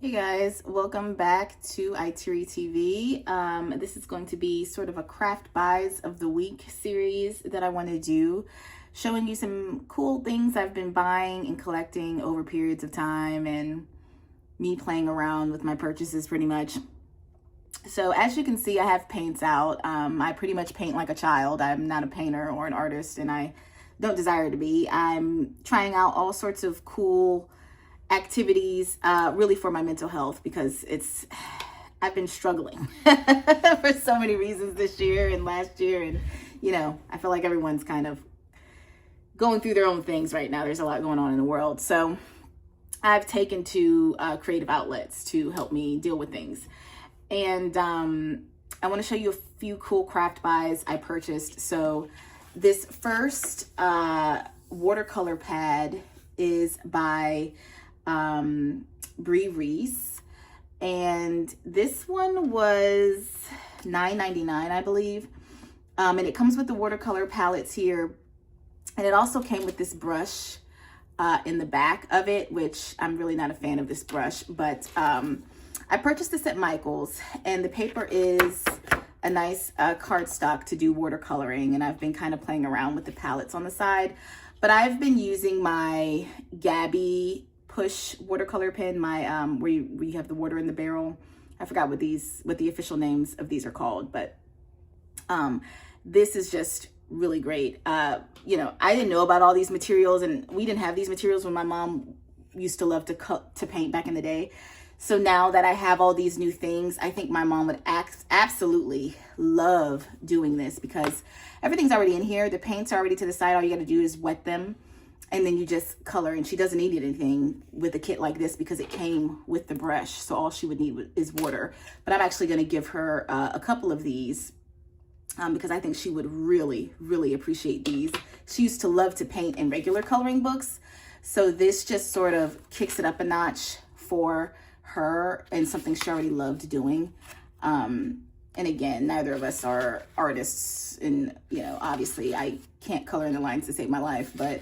Hey guys, welcome back to Itiri TV. This is going to be sort of a craft buys of the week series that I want to do, showing you some cool things I've been buying and collecting over periods of time and me playing around with my purchases pretty much. So as you can see, I have paints out. I pretty much paint like a child. I'm not a painter or an artist, and I don't desire to be. I'm trying out all sorts of cool activities really for my mental health, because I've been struggling for so many reasons this year and last year, and I feel like everyone's kind of going through their own things right now. There's a lot going on in the world, so I've taken to creative outlets to help me deal with things. And I want to show you a few cool craft buys I purchased. So this first watercolor pad is by Bree Reese, and this one was $9.99, I believe, and it comes with the watercolor palettes here, and it also came with this brush in the back of it, which I'm really not a fan of this brush, but I purchased this at Michael's, and the paper is a nice cardstock to do watercoloring, and I've been kind of playing around with the palettes on the side, but I've been using my Gabby push watercolor pen, my where you have the water in the barrel. I forgot what the official names of these are called, but this is just really great. I didn't know about all these materials, and we didn't have these materials when my mom used to love to paint back in the day. So now that I have all these new things, I think my mom would absolutely love doing this, because everything's already in here. The paints are already to the side. All you got to do is wet them, and then you just color, and she doesn't need anything with a kit like this because it came with the brush. So all she would need is water. But I'm actually going to give her a couple of these because I think she would really, really appreciate these. She used to love to paint in regular coloring books. So this just sort of kicks it up a notch for her, and something she already loved doing. And again, neither of us are artists, and obviously I can't color in the lines to save my life, but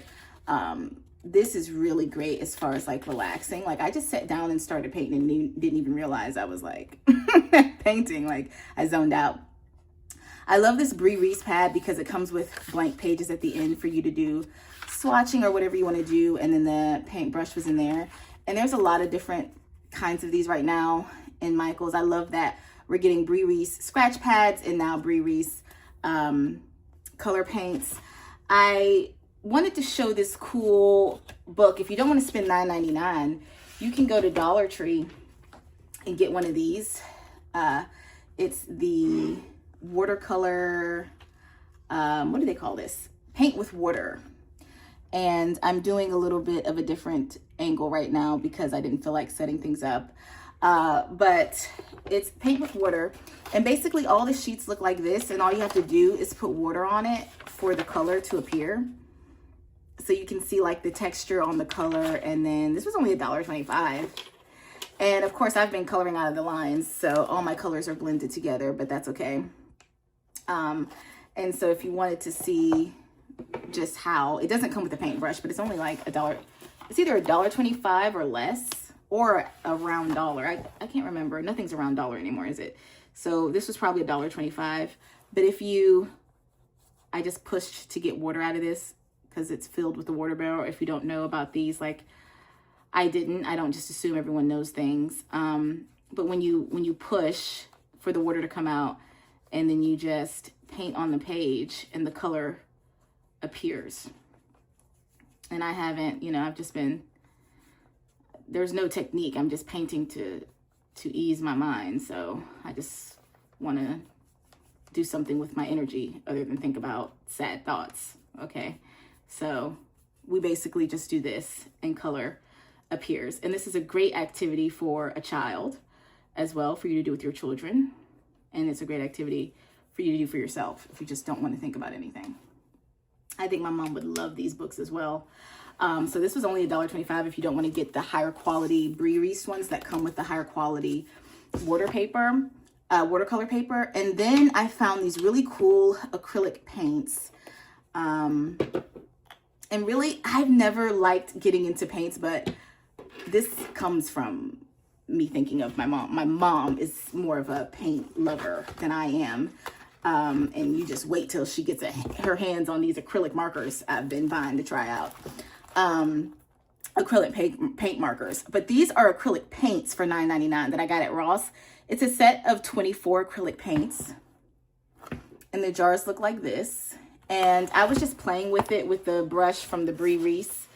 this is really great as far as like relaxing. Like I just sat down and started painting and didn't even realize I was like painting. Like I zoned out. I love this Bree Reese pad because it comes with blank pages at the end for you to do swatching or whatever you want to do, and then the paintbrush was in there. And there's a lot of different kinds of these right now in Michael's. I love that we're getting Bree Reese scratch pads and now Bree Reese color paints. I wanted to show this cool book. If you don't want to spend $9.99, you can go to Dollar Tree and get one of these. It's the watercolor, what do they call this? Paint with water. And I'm doing a little bit of a different angle right now because I didn't feel like setting things up. But it's paint with water. And basically all the sheets look like this, and all you have to do is put water on it for the color to appear. So you can see like the texture on the color. And then this was only $1.25. And of course I've been coloring out of the lines, so all my colors are blended together, but that's okay. And so if you wanted to see just how it doesn't come with a paintbrush, but it's only like $1. It's either $1.25 or less, or around dollar. I can't remember. Nothing's around dollar anymore, is it? So this was probably $1.25. But I just pushed to get water out of this because it's filled with the water barrel. If you don't know about these, like I don't just assume everyone knows things. But when you push for the water to come out, and then you just paint on the page, and the color appears. And I haven't, I've just been, there's no technique. I'm just painting to ease my mind. So I just want to do something with my energy other than think about sad thoughts. Okay. So we basically just do this, and color appears. And this is a great activity for a child as well, for you to do with your children. And it's a great activity for you to do for yourself if you just don't want to think about anything. I think my mom would love these books as well. So this was only $1.25 if you don't want to get the higher quality Bree Reese ones that come with the higher quality watercolor paper. And then I found these really cool acrylic paints. And really, I've never liked getting into paints, but this comes from me thinking of my mom. My mom is more of a paint lover than I am. And you just wait till she gets her hands on these acrylic markers I've been buying to try out. Acrylic paint markers. But these are acrylic paints for $9.99 that I got at Ross. It's a set of 24 acrylic paints. And the jars look like this. And I was just playing with it with the brush from the Brie Reese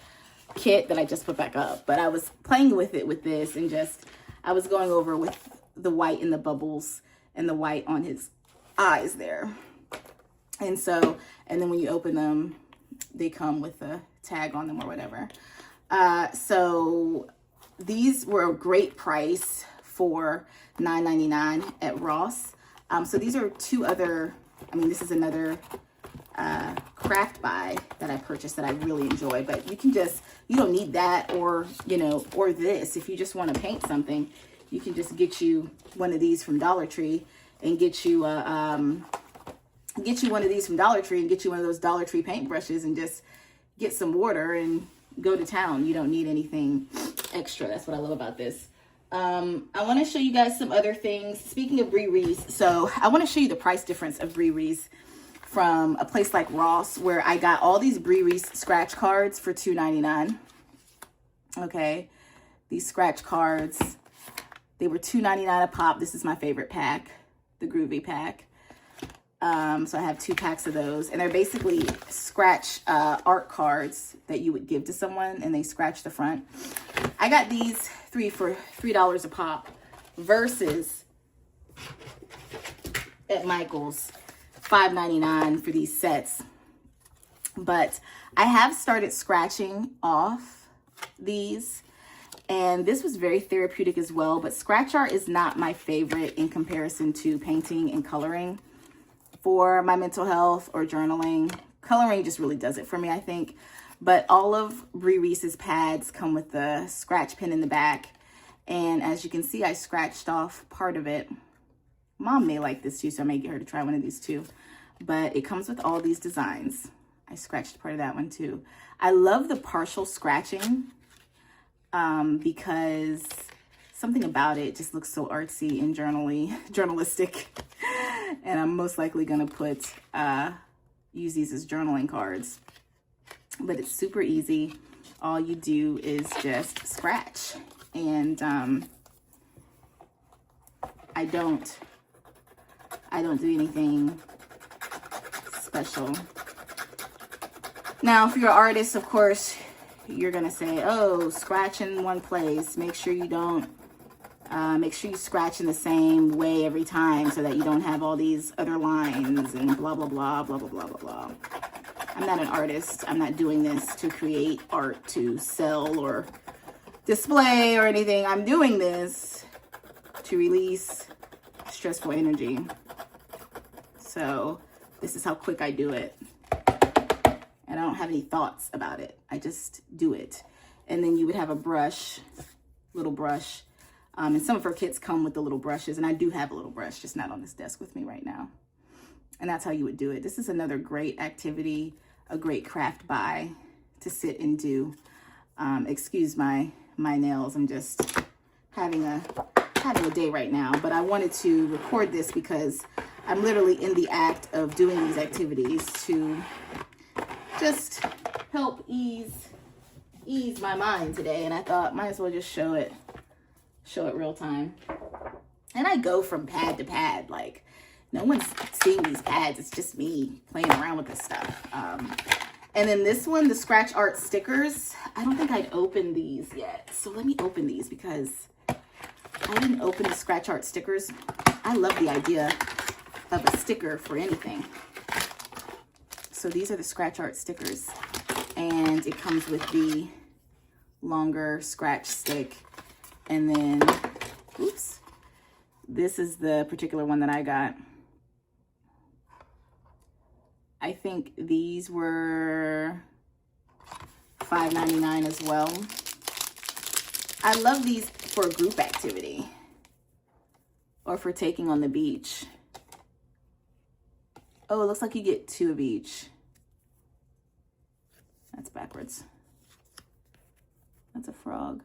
kit that I just put back up. But I was playing with it with this and just, I was going over with the white in the bubbles and the white on his eyes there. And so, and then when you open them, they come with a tag on them or whatever. So these were a great price for $9.99 at Ross. So these are two other, this is another craft buy that I purchased that I really enjoy, but you can just, you don't need that or, or this. If you just want to paint something, you can just get you one of these from Dollar Tree and get you one of these from Dollar Tree and get you one of those Dollar Tree paint brushes and just get some water and go to town. You don't need anything extra. That's what I love about this. I want to show you guys some other things. Speaking of Brie Reese, so I want to show you the price difference of Brie Reese from a place like Ross, where I got all these Brie Reese scratch cards for $2.99. Okay, these scratch cards, they were $2.99 a pop. This is my favorite pack, the Groovy pack. So I have 2 packs of those, and they're basically scratch art cards that you would give to someone, and they scratch the front. I got these 3 for $3 a pop versus at Michael's $5.99 for these sets. But I have started scratching off these, and this was very therapeutic as well. But scratch art is not my favorite in comparison to painting and coloring for my mental health or journaling. Coloring just really does it for me, I think. But all of Brie Reese's pads come with the scratch pin in the back. And as you can see, I scratched off part of it. Mom may like this too, so I may get her to try one of these too. But it comes with all these designs. I scratched part of that one too. I love the partial scratching because something about it just looks so artsy and journalistic. And I'm most likely gonna use these as journaling cards. But it's super easy. All you do is just scratch. And I don't do anything special. Now, if you're an artist, of course, you're gonna say, oh, scratch in one place. Make sure you don't, make sure you scratch in the same way every time so that you don't have all these other lines and blah, blah, blah, blah, blah, blah, blah, blah. I'm not an artist. I'm not doing this to create art to sell or display or anything. I'm doing this to release stressful energy. So this is how quick I do it. And I don't have any thoughts about it. I just do it. And then you would have a brush, little brush. And some of her kits come with the little brushes. And I do have a little brush, just not on this desk with me right now. And that's how you would do it. This is another great activity, a great craft buy to sit and do. Excuse my nails. I'm just having a day right now. But I wanted to record this because I'm literally in the act of doing these activities to just help ease my mind today. And I thought might as well just show it real time. And I go from pad to pad, like no one's seeing these pads. It's just me playing around with this stuff. And then this one, the scratch art stickers, I don't think I'd opened these yet. So let me open these because I didn't open the scratch art stickers. I love the idea of a sticker for anything. So these are the scratch art stickers, and it comes with the longer scratch stick. And then, oops, this is the particular one that I got. I think these were $5.99 as well. I love these for a group activity or for taking on the beach. Oh, it looks like you get 2 of each. That's backwards. That's a frog.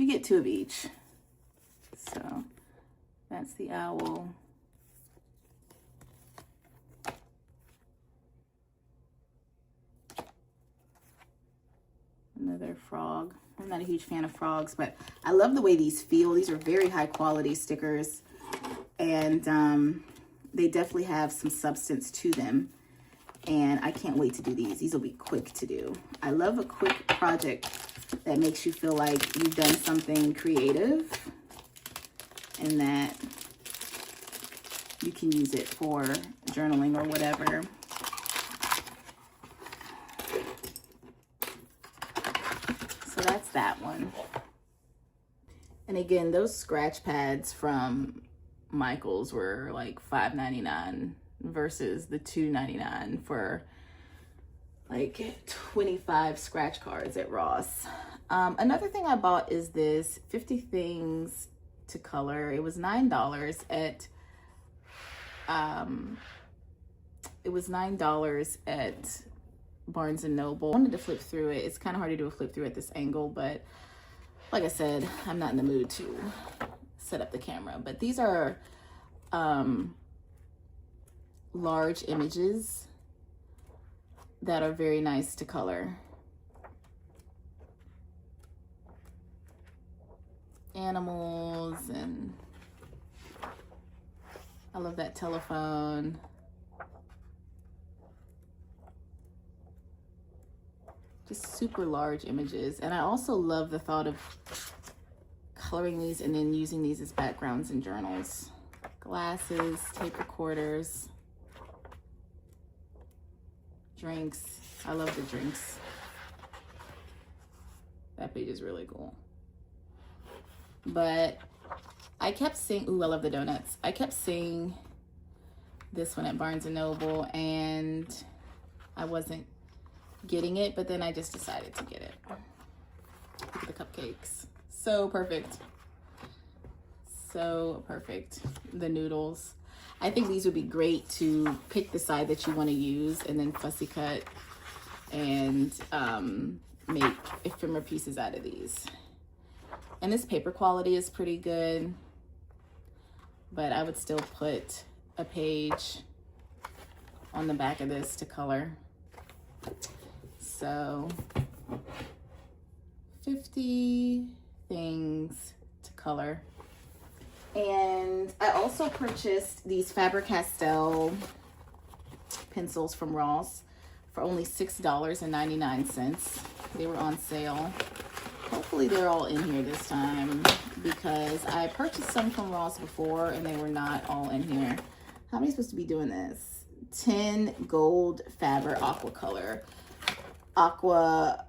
you get 2 of each. So that's the owl. Another frog. I'm not a huge fan of frogs, but I love the way these feel. These are very high quality stickers, and they definitely have some substance to them. And I can't wait to do these. These will be quick to do. I love a quick project that makes you feel like you've done something creative and that you can use it for journaling or whatever. So that's that one. And again, those scratch pads from Michael's were like $5.99 versus the $2.99 for like 25 scratch cards at Ross. Another thing I bought is this 50 things to color. It was $9 at Barnes and Noble. I wanted to flip through it. It's kind of hard to do a flip through at this angle, but like I said, I'm not in the mood to set up the camera. But these are large images that are very nice to color. Animals, and I love that telephone. Just super large images. And I also love the thought of coloring these and then using these as backgrounds in journals. Glasses, tape recorders, drinks. I love the drinks. That page is really cool. But I kept seeing, ooh, I love the donuts. I kept seeing this one at Barnes and Noble and I wasn't getting it, but then I just decided to get it. Look at the cupcakes. So perfect. So perfect. The noodles. I think these would be great to pick the side that you want to use and then fussy cut and make ephemera pieces out of these. And this paper quality is pretty good, but I would still put a page on the back of this to color. So 50 things to color. And I also purchased these Faber-Castell pencils from Ross for only $6.99. They were on sale. Hopefully they're all in here this time because I purchased some from Ross before and they were not all in here. How am I supposed to be doing this? 10 gold Faber aqua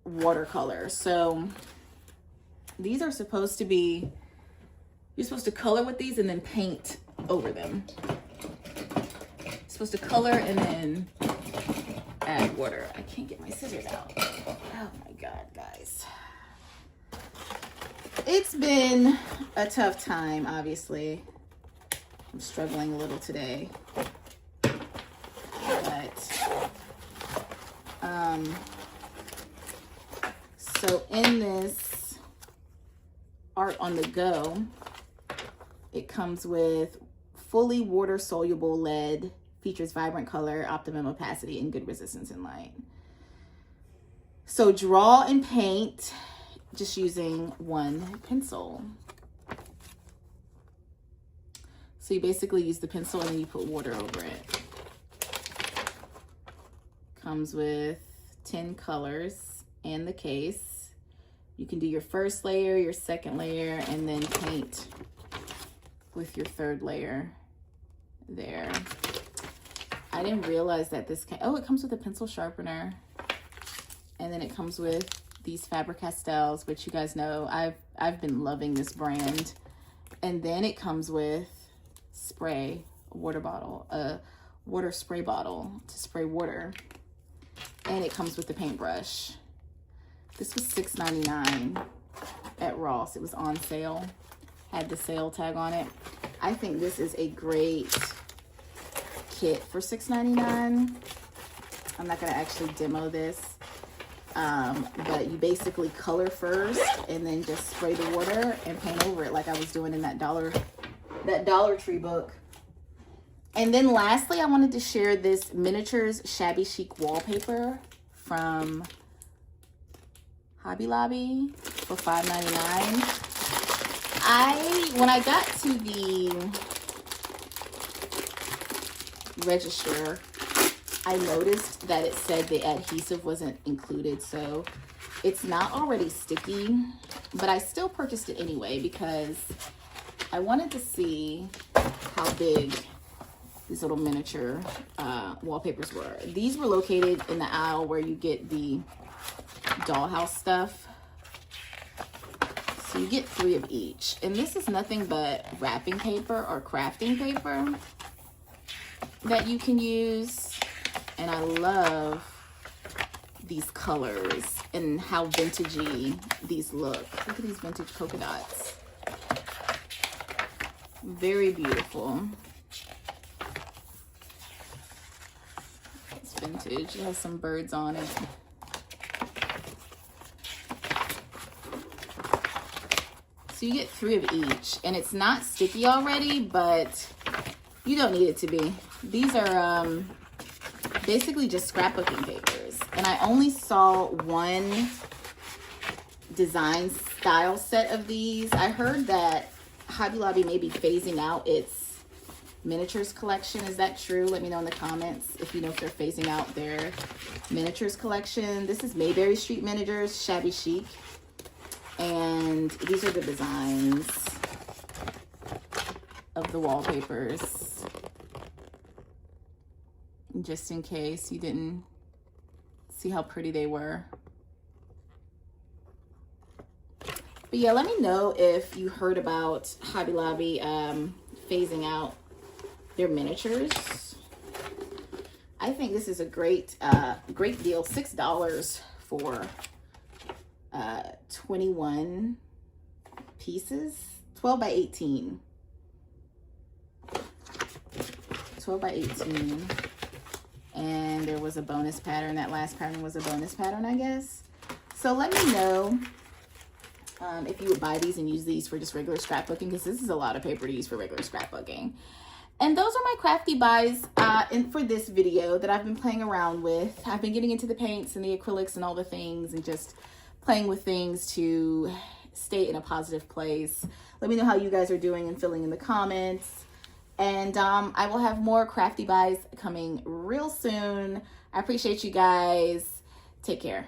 watercolor. So these are supposed to be, you're supposed to color with these and then paint over them. You're supposed to color and then add water. I can't get my scissors out. Oh my God, guys. It's been a tough time, obviously. I'm struggling a little today. But, so in this art on the go, it comes with fully water soluble lead, features vibrant color, optimum opacity, and good resistance in light. So draw and paint just using one pencil. So you basically use the pencil and then you put water over it. Comes with 10 colors and the case. You can do your first layer, your second layer, and then paint with your third layer there. I didn't realize that this oh, it comes with a pencil sharpener, and then it comes with these Faber-Castells, which you guys know I've been loving this brand. And then it comes with spray, a water bottle, a water spray bottle to spray water, and it comes with the paintbrush. This was $6.99 at Ross. It was on sale, had the sale tag on it. I think this is a great kit for $6.99. I'm not gonna actually demo this, but you basically color first and then just spray the water and paint over it like I was doing in that Dollar Tree book. And then lastly, I wanted to share this miniatures shabby chic wallpaper from Hobby Lobby for $5.99. When I got to the register, I noticed that it said the adhesive wasn't included, so it's not already sticky, but I still purchased it anyway because I wanted to see how big these little miniature wallpapers were. These were located in the aisle where you get the dollhouse stuff. So you get 3 of each. And this is nothing but wrapping paper or crafting paper that you can use. And I love these colors and how vintagey these look. Look at these vintage polka dots. Very beautiful. It's vintage. It has some birds on it. So you get 3 of each, and it's not sticky already, but you don't need it to be. These are basically just scrapbooking papers, and I only saw one design style set of these. I heard that Hobby Lobby may be phasing out its miniatures collection. Is that true? Let me know in the comments if you know if they're phasing out their miniatures collection. This is Mayberry Street Miniatures Shabby Chic. And these are the designs of the wallpapers, just in case you didn't see how pretty they were. But yeah, let me know if you heard about Hobby Lobby phasing out their miniatures. I think this is a great deal. $6 for 21 pieces, 12 by 18. 12 by 18. And there was a bonus pattern. That last pattern was a bonus pattern, I guess. So let me know if you would buy these and use these for just regular scrapbooking, because this is a lot of paper to use for regular scrapbooking. And those are my crafty buys for this video that I've been playing around with. I've been getting into the paints and the acrylics and all the things and just playing with things to stay in a positive place. Let me know how you guys are doing and feeling in the comments. And I will have more crafty buys coming real soon. I appreciate you guys. Take care.